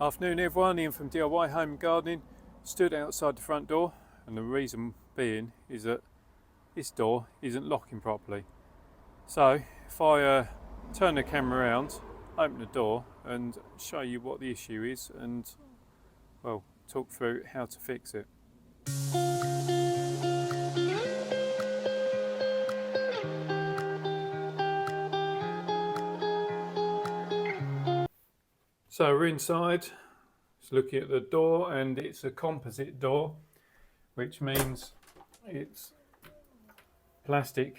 Afternoon everyone, Ian from DIY Home and Gardening. Stood outside the front door, and the reason being is that this door isn't locking properly. So if I turn the camera around, open the door and show you what the issue is and, well, talk through how to fix it. So we're inside, just looking at the door, and it's a composite door, which means it's plastic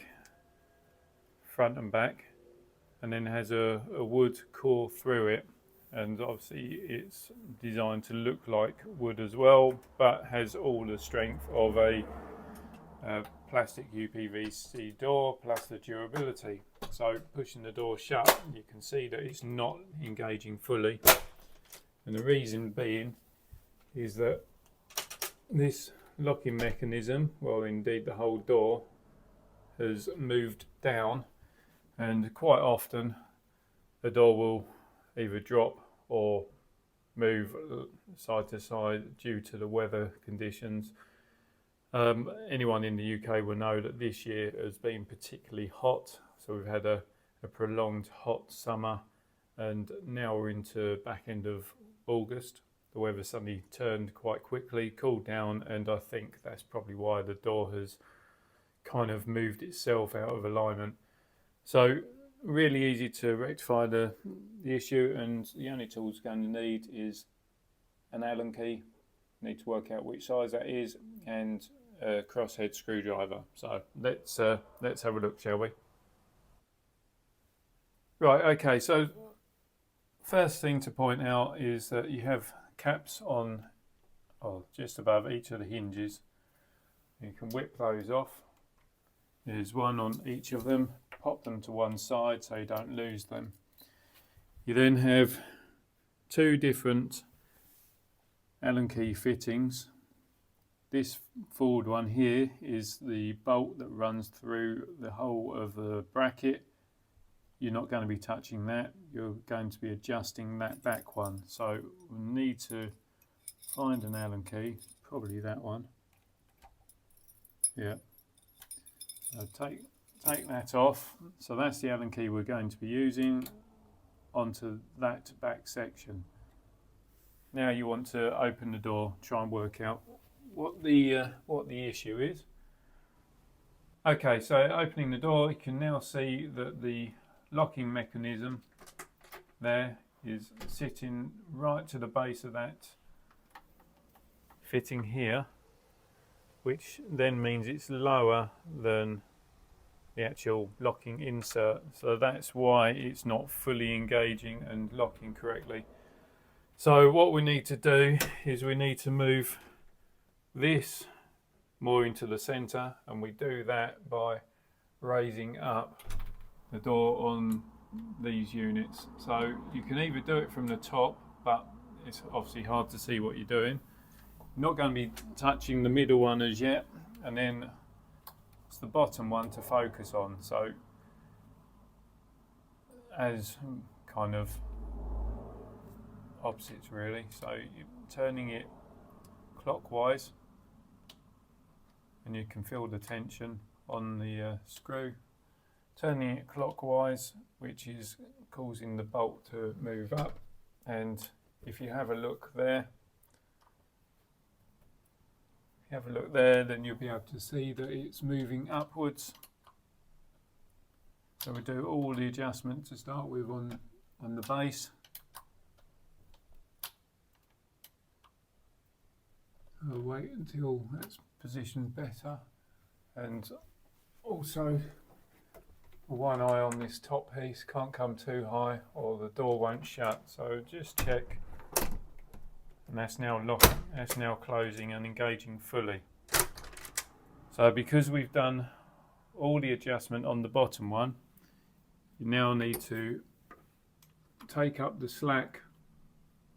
front and back, and then has a wood core through it, and obviously it's designed to look like wood as well, but has all the strength of a plastic UPVC door plus the durability. So pushing the door shut, you can see that it's not engaging fully, and the reason being is that this locking mechanism, well indeed the whole door, has moved down, and quite often the door will either drop or move side to side due to the weather conditions. Anyone in the UK will know that this year has been particularly hot, so we've had a prolonged hot summer, and now we're into back end of August. The weather suddenly turned quite quickly, cooled down, and I think that's probably why the door has kind of moved itself out of alignment. So really easy to rectify the issue, and the only tools you're going to need is an Allen key. Need to work out which size that is, and a crosshead screwdriver. So let's have a look, shall we? Right, okay, so first thing to point out is that you have caps on, just above each of the hinges. You can whip those off. There's one on each of them. Pop them to one side so you don't lose them. You then have two different Allen key fittings. This forward one here is the bolt that runs through the whole of the bracket. You're not going to be touching that, you're going to be adjusting that back one. So we need to find an Allen key, probably that one. Yeah. So take that off. So that's the Allen key we're going to be using onto that back section. Now you want to open the door, try and work out what the issue is. Okay, so opening the door, you can now see that the locking mechanism there is sitting right to the base of that fitting here, which then means it's lower than the actual locking insert. So that's why it's not fully engaging and locking correctly. So what we need to do is we need to move this more into the center, and we do that by raising up the door on these units. So you can either do it from the top, but it's obviously hard to see what you're doing. You're not going to be touching the middle one as yet, and then it's the bottom one to focus on. So as kind of opposites really. So you're turning it clockwise, and you can feel the tension on the screw. Turning it clockwise, which is causing the bolt to move up, and if you have a look there, then you'll be able to see that it's moving upwards. So we do all the adjustment to start with on the base. I'll wait until that's positioned better, and also one eye on this top piece, can't come too high or the door won't shut. So just check, and that's now locking, that's now closing and engaging fully. So because we've done all the adjustment on the bottom one, you now need to take up the slack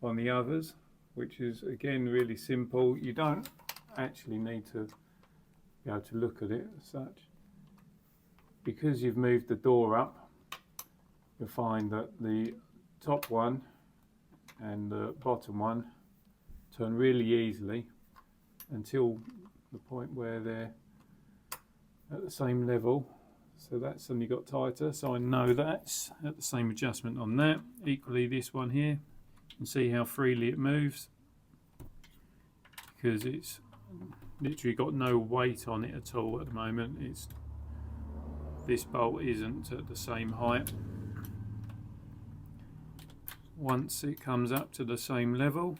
on the others, which is again really simple. You don't actually need to be able to look at it as such. Because you've moved the door up, you'll find that the top one and the bottom one turn really easily until the point where they're at the same level. So that's suddenly got tighter, so I know that's at the same adjustment on that. Equally this one here, you can see how freely it moves because it's literally got no weight on it at all at the moment. This bolt isn't at the same height. Once it comes up to the same level,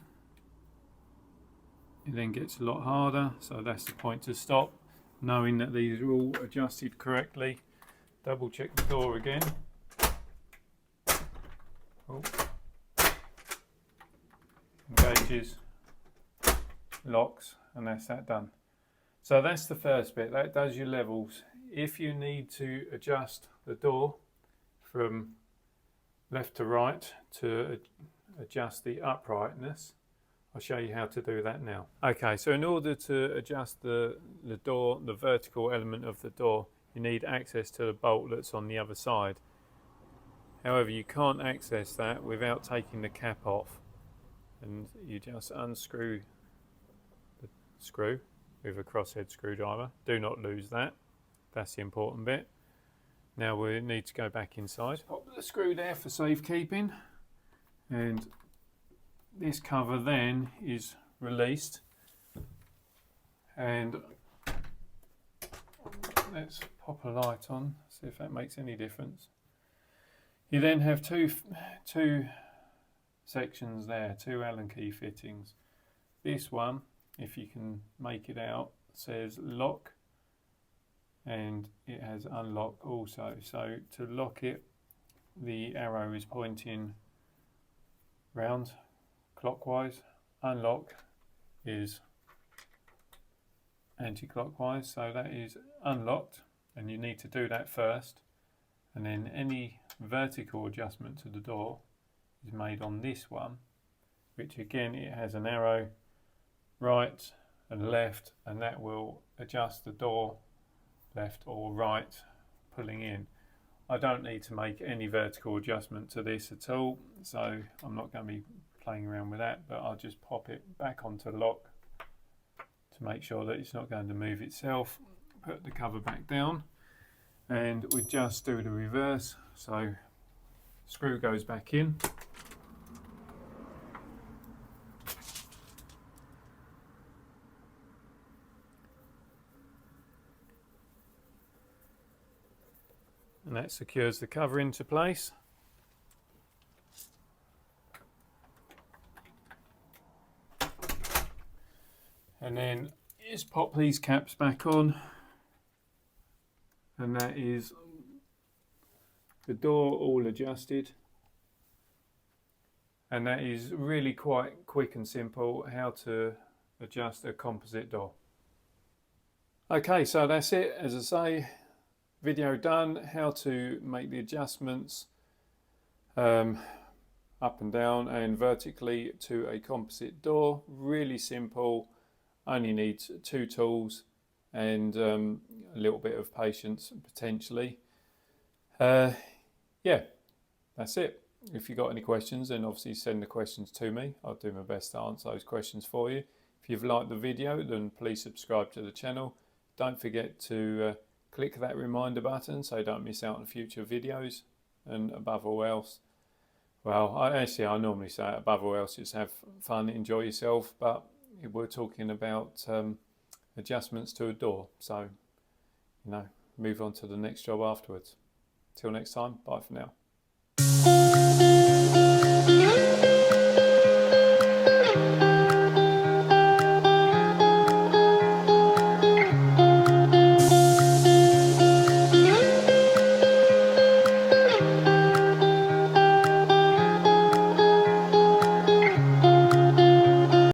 it then gets a lot harder, so that's the point to stop, knowing that these are all adjusted correctly. Double check the door again. Oh. Engages, locks, and that's that done. So that's the first bit, that does your levels. If you need to adjust the door from left to right to adjust the uprightness, I'll show you how to do that now. Okay, so in order to adjust the door, the vertical element of the door, you need access to the bolt that's on the other side. However, you can't access that without taking the cap off, and you just unscrew the screw with a crosshead screwdriver. Do not lose that, that's the important bit. Now we need to go back inside. Pop the screw there for safekeeping, and this cover then is released, and let's pop a light on, see if that makes any difference. You then have two sections there, two Allen key fittings. This one, if you can make it out, says lock, and it has unlock also. So to lock it, the arrow is pointing round clockwise. Unlock is anti-clockwise, so that is unlocked, and you need to do that first, and then any vertical adjustment to the door is made on this one, which again it has an arrow right and left, and that will adjust the door left or right pulling in. I don't need to make any vertical adjustment to this at all, so I'm not going to be playing around with that, but I'll just pop it back onto lock to make sure that it's not going to move itself. Put the cover back down, and we just do the reverse, so screw goes back in, and that secures the cover into place. And then just pop these caps back on, and that is the door all adjusted. And that is really quite quick and simple how to adjust a composite door. Okay, so that's it. As I say, video done, how to make the adjustments up and down and vertically to a composite door. Really simple, only needs 2 tools and a little bit of patience potentially. Yeah, that's it. If you've got any questions, then obviously send the questions to me. I'll do my best to answer those questions for you. If you've liked the video, then please subscribe to the channel. Don't forget to click that reminder button so you don't miss out on future videos. And above all else, well, I normally say above all else, just have fun, enjoy yourself, but we're talking about adjustments to a door, so move on to the next job afterwards. Till next time, bye for now.